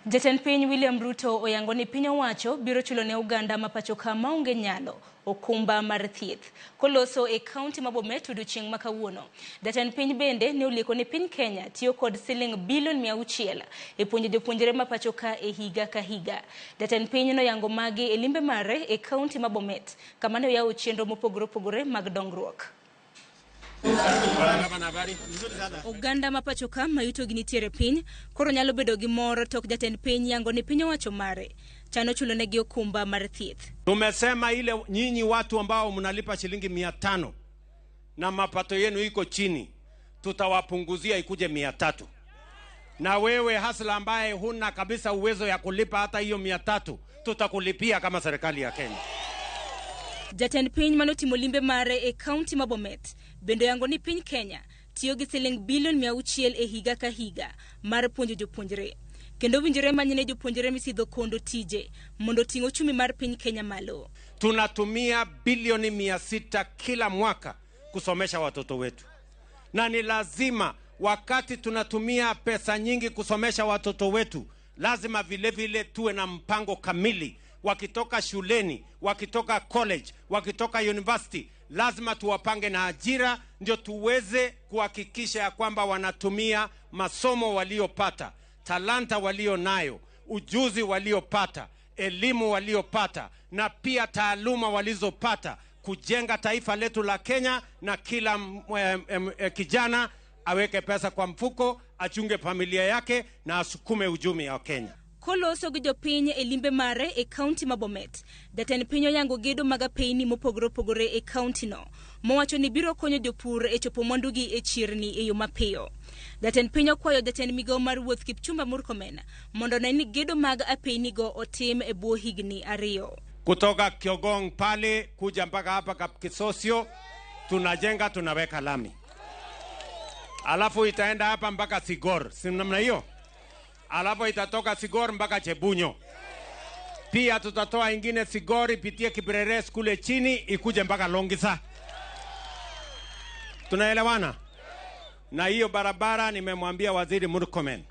Jatend piny William Ruto oyangoni piny owacho biro chulo ne Uganda mapacho ka maonge nyalo okumba mar thieth koloso e kaunti ma Bomet odiochieng' ma kawuono. Jatend piny bende ne olieko ni piny Kenya tiyo kod siling bilion 600 e puonjo jopuonjre mapacho ka e higa ka higa. Jatend piny noyango magi e limbe mare e kaunti ma Bomet kama ne oyawo chenro mopogore opogore mag dongruok. Uganda mapacho ka mayuto gi nitiere piny koro nyalo bedo gi mor tok jatend piny yango ni piny owacho mare chano chulo negi okumba mar thieth. Tumesema ile nyinyi watu ambao mnalipa shilingi 500 na mapato yenu iko chini, tutawapunguzia ikuje 300. Na wewe hasla ambaye huna kabisa uwezo ya kulipa hata hiyo 300, tutakulipia kama serikali ya Kenya. Jatend piny manotimo limbe mare e kaunti ma Bomet bendo yango ni piny Kenya tiyo gi siling bilion 600 e higa ka higa mar puonjo jopuonjre. Kendo winjore manyene jopuonjre misidho kondo tije mondo ting'o uchumi mar piny Kenya malo. Tunatumia bilioni 600 kila mwaka kusomesha watoto wetu. Na ni lazima wakati tunatumia pesa nyingi kusomesha watoto wetu, lazima vile vile tuwe na mpango kamili. Wakitoka shuleni, wakitoka college, wakitoka university, lazima tuwapange na ajira ndio tuweze kuhakikisha ya kwamba wanatumia masomo waliopata, talanta walio nayo, ujuzi waliopata, elimu waliopata na pia taaluma walizopata kujenga taifa letu la Kenya, na kila kijana aweke pesa kwa mfuko, achunge familia yake na asukume uchumi wa Kenya. Koloso gi jopiny e limbe mare e kaunti ma Bomet, jatend piny oyango gedo mag piny mopogore opogore e kaunti no, mowacho ni biro konyo jopur e chopo mwandugi e chirni e yo mapiyo. Jatend piny okwayo jatend migawo mar wuoth Kipchumba Murkomen mondo ne ni gedo mag apeyni go otim e bwo higni 2. Kutoka Kiogong pale kuja mpaka hapa Kisosio tunajenga, tunaweka lami. Alafu itaenda hapa mpaka Sigor, si namna hiyo? Alafu itatoka Sigor mpaka Chebunyo. Pia tutatoa ingine Sigor ipitie Kibreres kule chini ikuje mpaka Longisa. Tunaelewana? Na hiyo barabara nimemwambia Waziri Murkomen,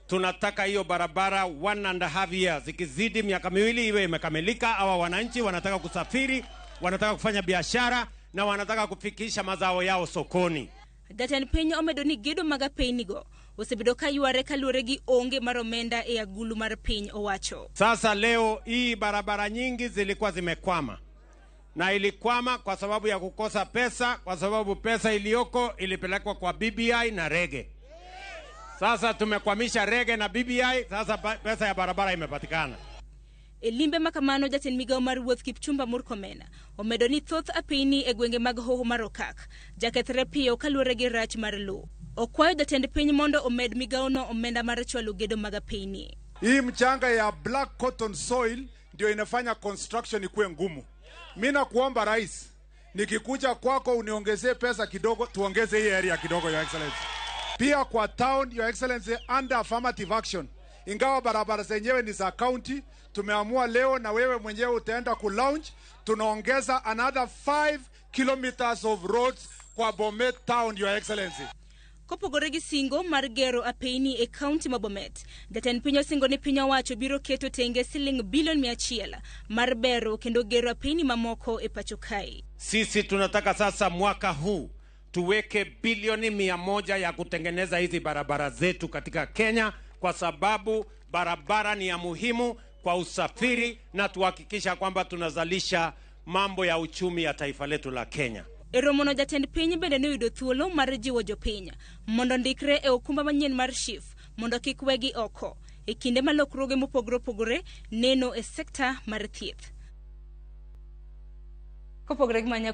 tunataka hiyo barabara 1.5 years, ikizidi miaka 2 iwe imekamilika. Hawa wananchi wanataka kusafiri, wanataka kufanya biashara na wanataka kufikisha mazao yao sokoni. Jatend piny omedo ni gedo mag apeyni go osebedo ka yware kaluwore gi onge mar omenda e agulu mar piny owacho. Sasa leo hii barabara nyingi zilikuwa zimekwama, na ilikwama kwa sababu ya kukosa pesa, kwa sababu pesa iliyoko ilipelekwa kwa BBI na rege. Sasa tumekwamisha rege na BBI, sasa pesa ya barabara imepatikana. E limbe makamano jatend migawo mar wuoth Kipchumba Murkomen omedo ni thoth apeyni e gwenge mag hoho mar Okak jakethre piyo kaluwore gi rach mar lo. Okwayo jatend piny mondo omed migawo no omenda mar chwalo gedo mag apeyni. Hii mchanga ya black cotton soil ndio inafanya construction ikuwe ngumu. Mimi nakuomba rais, nikikuja kwako uniongezee pesa kidogo, tuongeze hii area kidogo, your excellency. Pia kwa town, your excellency, under affirmative action, ingawa barabara zenyewe ni za county, tumeamua leo na wewe mwenyewe utaenda ku launch, tunaongeza another 5 kilometers of roads kwa Bomet town, your excellency. Kopogore gi singo mar gero apeyni e kaunti ma Bomet, jatend piny osingo ni piny owacho biro keto tenge siling bilion 100 mar bero kendo gero apeyni mamoko e pacho kae. Sisi tunataka sasa mwaka huu tuweke bilioni 100 ya kutengeneza hizi barabara zetu katika Kenya, kwa sababu barabara ni ya muhimu kwa usafiri, na tuhakikisha kwamba tunazalisha mambo ya uchumi ya taifa letu la Kenya. Eromono jatend piny bende ne yudo thuolo mar jiwo jopiny mondo ndikre e okumba manyien mar SHIF mondo kik wegi oko e kinde ma lokruoge mopogore opogore neno e sekta mar thieth. Kopogore gi